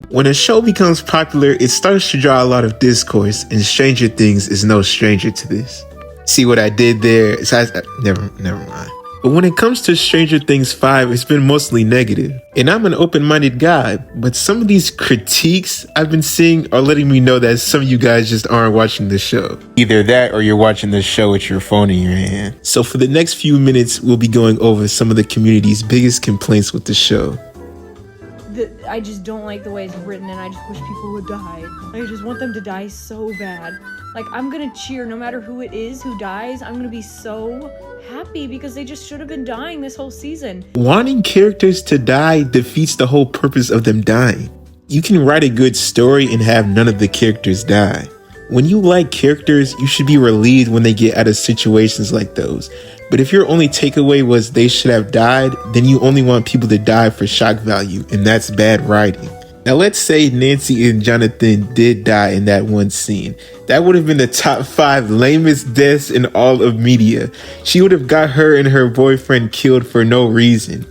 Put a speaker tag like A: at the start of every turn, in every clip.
A: When a show becomes popular, it starts to draw a lot of discourse, and Stranger Things is no stranger to this. See what I did there? Never mind. But when it comes to Stranger Things 5, it's been mostly negative. And I'm an open-minded guy, but some of these critiques I've been seeing are letting me know that some of you guys just aren't watching the show. Either that or you're watching the show with your phone in your hand. So for the next few minutes, we'll be going over some of the community's biggest complaints with the show.
B: I just don't like the way it's written, and I just wish people would die. I just want them to die so bad. Like, I'm gonna cheer no matter who it is who dies. I'm gonna be so happy because they just should have been dying this whole season.
A: Wanting characters to die defeats the whole purpose of them dying. You can write a good story and have none of the characters die. When you like characters, you should be relieved when they get out of situations like those. But if your only takeaway was they should have died, then you only want people to die for shock value, and that's bad writing. Now let's say Nancy and Jonathan did die in that one scene. That would have been the top 5 lamest deaths in all of media. She would have got her and her boyfriend killed for no reason.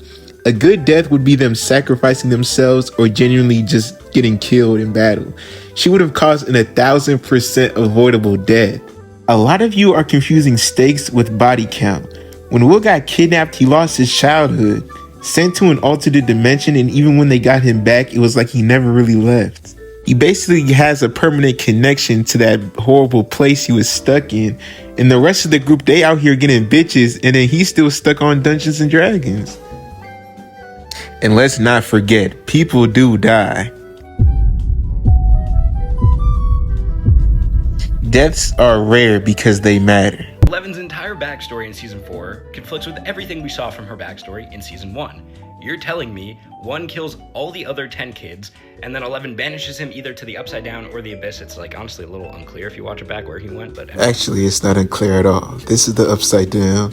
A: A good death would be them sacrificing themselves or genuinely just getting killed in battle. She would have caused an 1,000% avoidable death. A lot of you are confusing stakes with body count. When Will got kidnapped, he lost his childhood, sent to an alternate dimension, and even when they got him back, it was like he never really left. He basically has a permanent connection to that horrible place he was stuck in, and the rest of the group, they out here getting bitches, and then he's still stuck on Dungeons and Dragons. And let's not forget, people do die. Deaths are rare because they matter.
C: Eleven's entire backstory in season 4 conflicts with everything we saw from her backstory in season 1. You're telling me 1 kills all the other 10 kids, and then 11 banishes him either to the Upside Down or the Abyss. It's like honestly a little unclear if you watch it back where he went, but
A: actually it's not unclear at all. This is the Upside Down,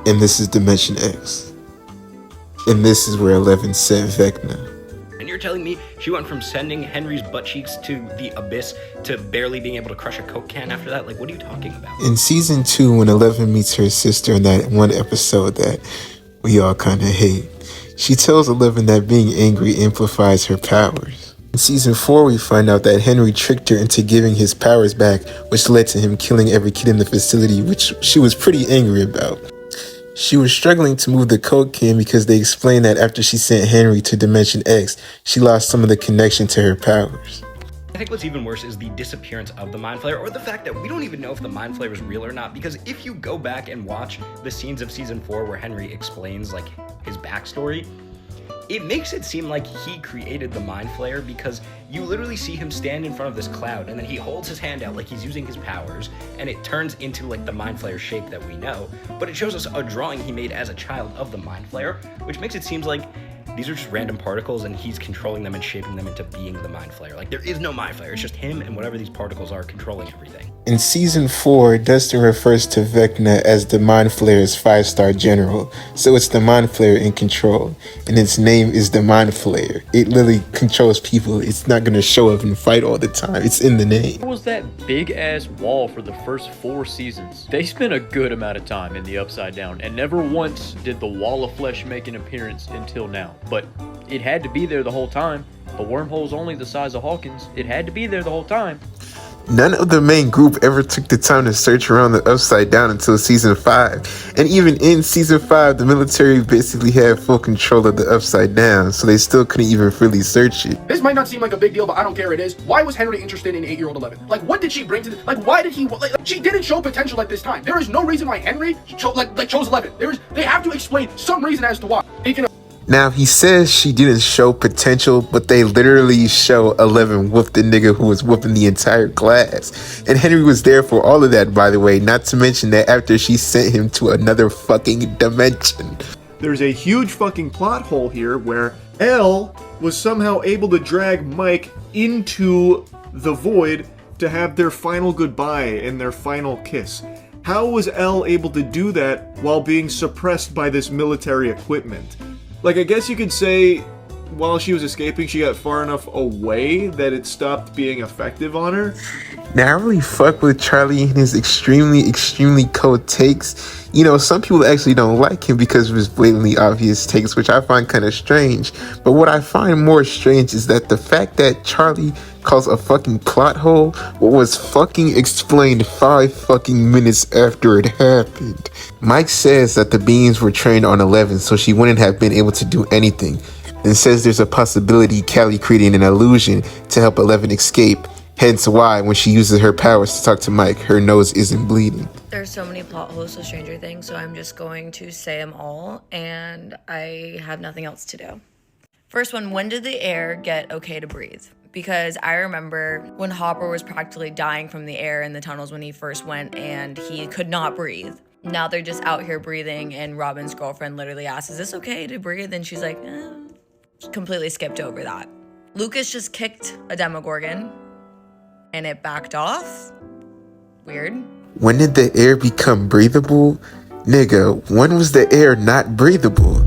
A: and this is Dimension X, and this is where 11 sent Vecna.
C: And you're telling me she went from sending Henry's butt cheeks to the Abyss to barely being able to crush a Coke can after that? Like, what are you talking about?
A: In season 2, when 11 meets her sister in that one episode that we all kind of hate, she tells 11 that being angry amplifies her powers. In season 4, we find out that Henry tricked her into giving his powers back, which led to him killing every kid in the facility, which she was pretty angry about. She was struggling to move the Coke can because they explained that after she sent Henry to Dimension X, she lost some of the connection to her powers.
C: I think what's even worse is the disappearance of the Mind Flayer, or the fact that we don't even know if the Mind Flayer is real or not, because if you go back and watch the scenes of season 4 where Henry explains like his backstory, it makes it seem like he created the Mind Flayer, because you literally see him stand in front of this cloud and then he holds his hand out like he's using his powers, and it turns into like the Mind Flayer shape that we know, but it shows us a drawing he made as a child of the Mind Flayer, which makes it seem like these are just random particles and he's controlling them and shaping them into being the Mind Flayer. Like, there is no Mind Flayer, it's just him and whatever these particles are controlling everything.
A: In season 4, Dustin refers to Vecna as the Mind Flayer's 5-star general, so it's the Mind Flayer in control, and its name is the Mind Flayer. It literally controls people. It's not going to show up and fight all the time. It's in the name.
D: What was that big-ass wall for the first 4 seasons? They spent a good amount of time in the Upside Down, and never once did the Wall of Flesh make an appearance until now. But it had to be there the whole time. The wormhole's only the size of Hawkins. It had to be there the whole time.
A: None of the main group ever took the time to search around the Upside Down until season 5. And even in season 5, the military basically had full control of the Upside Down, so they still couldn't even really search it.
E: This might not seem like a big deal, but I don't care, it is. Why was Henry interested in 8-year-old 11? Like, what did she bring to the, like, why did he, like, she didn't show potential at this time. There is no reason why Henry chose 11. They have to explain some reason as to why.
A: Now, he says she didn't show potential, but they literally show 11 whoop the nigga who was whooping the entire class. And Henry was there for all of that, by the way, not to mention that after she sent him to another fucking dimension.
F: There's a huge fucking plot hole here where Elle was somehow able to drag Mike into the void to have their final goodbye and their final kiss. How was Elle able to do that while being suppressed by this military equipment? Like, I guess you could say while she was escaping, she got far enough away that it stopped being effective on her.
A: Now, I really fuck with Charlie and his extremely cold takes. You know, some people actually don't like him because of his blatantly obvious takes, which I find kind of strange. But what I find more strange is that the fact that Charlie calls a fucking plot hole what was fucking explained 5 fucking minutes after it happened. Mike says that the beings were trained on 11, so she wouldn't have been able to do anything, and says there's a possibility Callie created an illusion to help 11 escape. Hence why, when she uses her powers to talk to Mike, her nose isn't bleeding.
G: There's so many plot holes to Stranger Things, so I'm just going to say them all, and I have nothing else to do. First one, when did the air get okay to breathe? Because I remember when Hopper was practically dying from the air in the tunnels when he first went, and he could not breathe. Now they're just out here breathing, and Robin's girlfriend literally asks, is this okay to breathe? And she's like, completely skipped over that. Lucas just kicked a Demogorgon, and it backed off. Weird.
A: When did the air become breathable? Nigga, when was the air not breathable?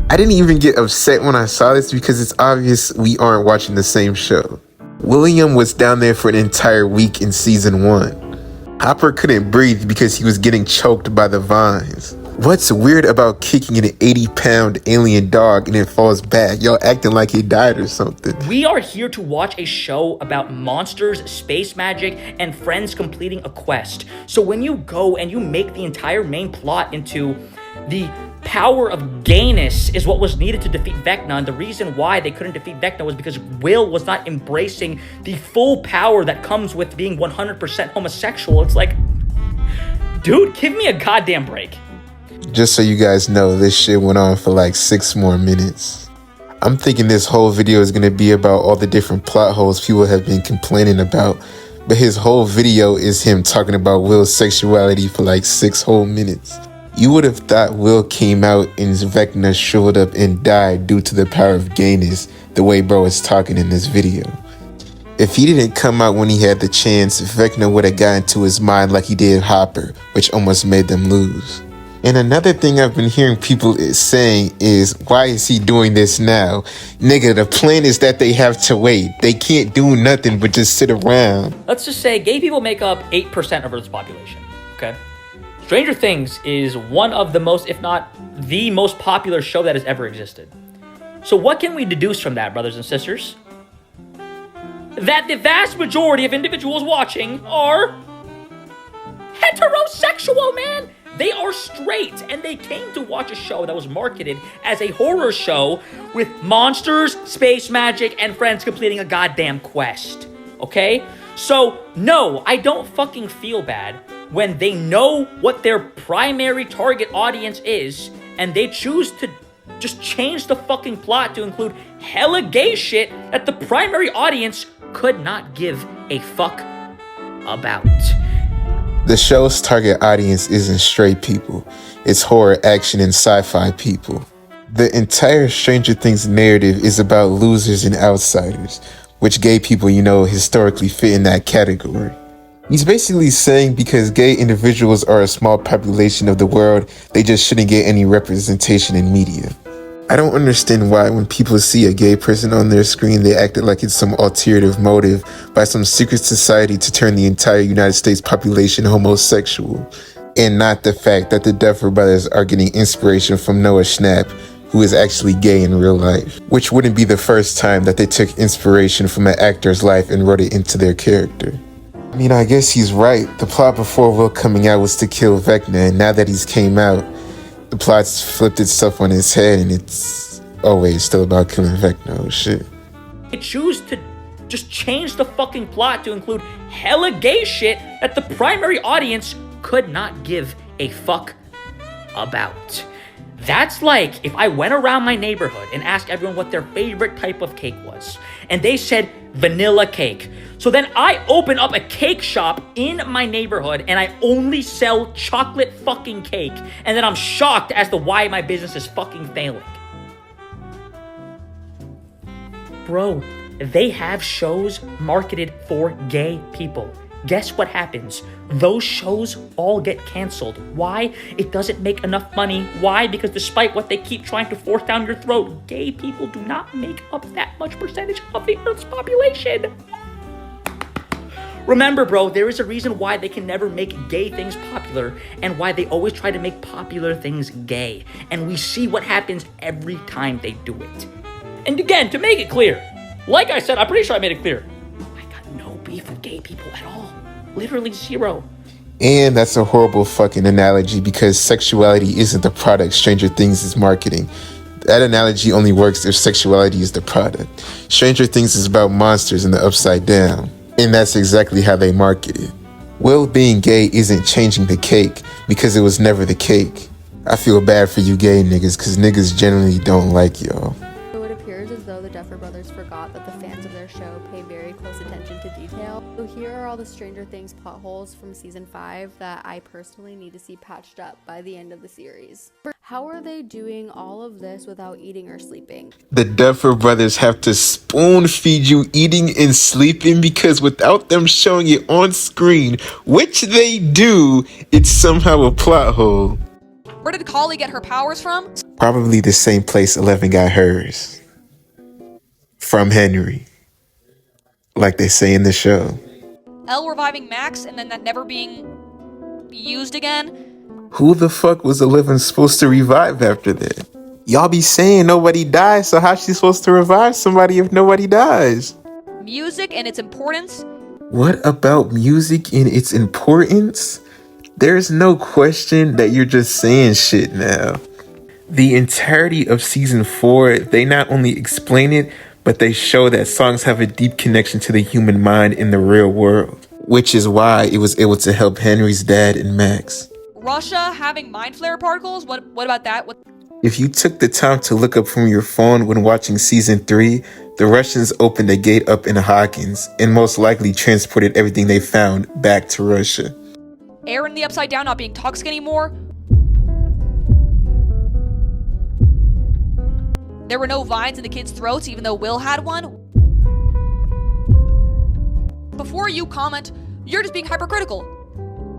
A: I didn't even get upset when I saw this because it's obvious we aren't watching the same show. William was down there for an entire week in season 1. Hopper couldn't breathe because he was getting choked by the vines. What's weird about kicking an 80-pound alien dog and it falls back? Y'all acting like he died or something.
H: We are here to watch a show about monsters, space magic, and friends completing a quest. So when you go and you make the entire main plot into the power of gayness is what was needed to defeat Vecna, and the reason why they couldn't defeat Vecna was because Will was not embracing the full power that comes with being 100% homosexual. It's like, dude, give me a goddamn break.
A: Just so you guys know, this shit went on for like 6 more minutes. I'm thinking this whole video is going to be about all the different plot holes people have been complaining about, but his whole video is him talking about Will's sexuality for like 6 whole minutes. You would have thought Will came out and Vecna shriveled up and died due to the power of gayness, the way bro is talking in this video. If he didn't come out when he had the chance, Vecna would have gotten to his mind like he did Hopper, which almost made them lose. And another thing I've been hearing people saying is, why is he doing this now? Nigga, the plan is that they have to wait. They can't do nothing but just sit around.
H: Let's just say gay people make up 8% of Earth's population, okay? Stranger Things is one of the most, if not the most popular show that has ever existed. So what can we deduce from that, brothers and sisters? That the vast majority of individuals watching are heterosexual, man! They are straight, and they came to watch a show that was marketed as a horror show with monsters, space magic, and friends completing a goddamn quest, okay? So, no, I don't fucking feel bad when they know what their primary target audience is, and they choose to just change the fucking plot to include hella gay shit that the primary audience could not give a fuck about.
A: The show's target audience isn't straight people. It's horror, action, and sci-fi people. The entire Stranger Things narrative is about losers and outsiders, which gay people, historically fit in that category. He's basically saying because gay individuals are a small population of the world, they just shouldn't get any representation in media. I don't understand why when people see a gay person on their screen, they act like it's some ulterior motive by some secret society to turn the entire United States population homosexual, and not the fact that the Duffer Brothers are getting inspiration from Noah Schnapp, who is actually gay in real life, which wouldn't be the first time that they took inspiration from an actor's life and wrote it into their character. I mean, I guess he's right. The plot before Will coming out was to kill Vecna, and now that he's came out, the plot's flipped itself on its head, and it's always still about killing Vecna. Oh shit.
H: They choose to just change the fucking plot to include hella gay shit that the primary audience could not give a fuck about. That's like if I went around my neighborhood and asked everyone what their favorite type of cake was, and they said vanilla cake. So then I open up a cake shop in my neighborhood and I only sell chocolate fucking cake, and then I'm shocked as to why my business is fucking failing. Bro, they have shows marketed for gay people. guess what happens? Those shows all get canceled. Why? It doesn't make enough money. Why? Because despite what they keep trying to force down your throat, gay people do not make up that much percentage of the Earth's population. Remember, bro, there is a reason why they can never make gay things popular and why they always try to make popular things gay. And we see what happens every time they do it. And again, to make it clear, like I said, I'm pretty sure I made it clear, I got no beef with gay people at all. Literally zero.
A: And that's a horrible fucking analogy because sexuality isn't the product Stranger Things is marketing. That analogy only works if sexuality is the product. Stranger Things is about monsters in the Upside Down. And that's exactly how they market it. Will being gay isn't changing the cake because it was never the cake. I feel bad for you gay niggas because niggas generally don't like y'all.
I: So it appears as though the Duffer Brothers forgot that the fans of their show pay very close attention to detail. So here are all the Stranger Things plot holes from season 5 that I personally need to see patched up by the end of the series. How are they doing all of this without eating or sleeping?
A: The Duffer Brothers have to spoon feed you eating and sleeping because without them showing it on screen, which they do, it's somehow a plot hole.
J: Where did Kali get her powers from?
A: Probably the same place 11 got hers. From Henry. Like they say in the show.
J: Elle reviving Max and then that never being used again?
A: Who the fuck was 11 supposed to revive after that? Y'all be saying nobody dies, so how's she supposed to revive somebody if nobody dies?
J: Music and its importance?
A: What about music and its importance? There's no question that you're just saying shit now. The entirety of season 4, they not only explain it, but they show that songs have a deep connection to the human mind in the real world, which is why it was able to help Henry's dad and Max.
J: Russia having mind flare particles? What about that?
A: If you took the time to look up from your phone when watching season 3, the Russians opened a gate up in Hawkins and most likely transported everything they found back to Russia.
J: Air in the Upside Down not being toxic anymore? There were no vines in the kids' throats even though Will had one? Before you comment, you're just being hypercritical.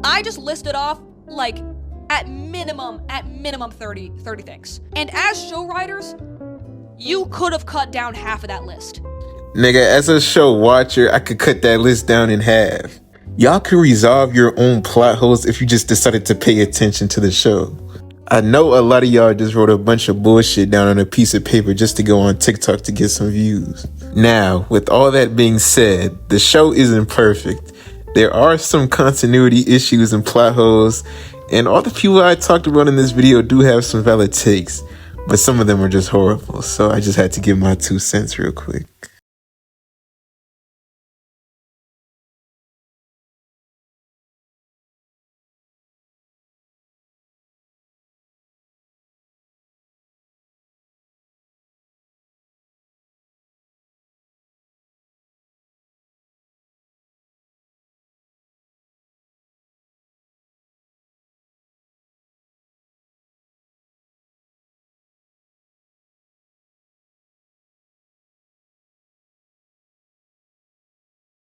J: I just listed off, like, at minimum 30 things. And as show writers, you could have cut down half of that list.
A: Nigga, as a show watcher, I could cut that list down in half. Y'all could resolve your own plot holes if you just decided to pay attention to the show. I know a lot of y'all just wrote a bunch of bullshit down on a piece of paper just to go on TikTok to get some views. Now, with all that being said, the show isn't perfect. There are some continuity issues and plot holes, and all the people I talked about in this video do have some valid takes, but some of them are just horrible, so I just had to give my 2 cents real quick.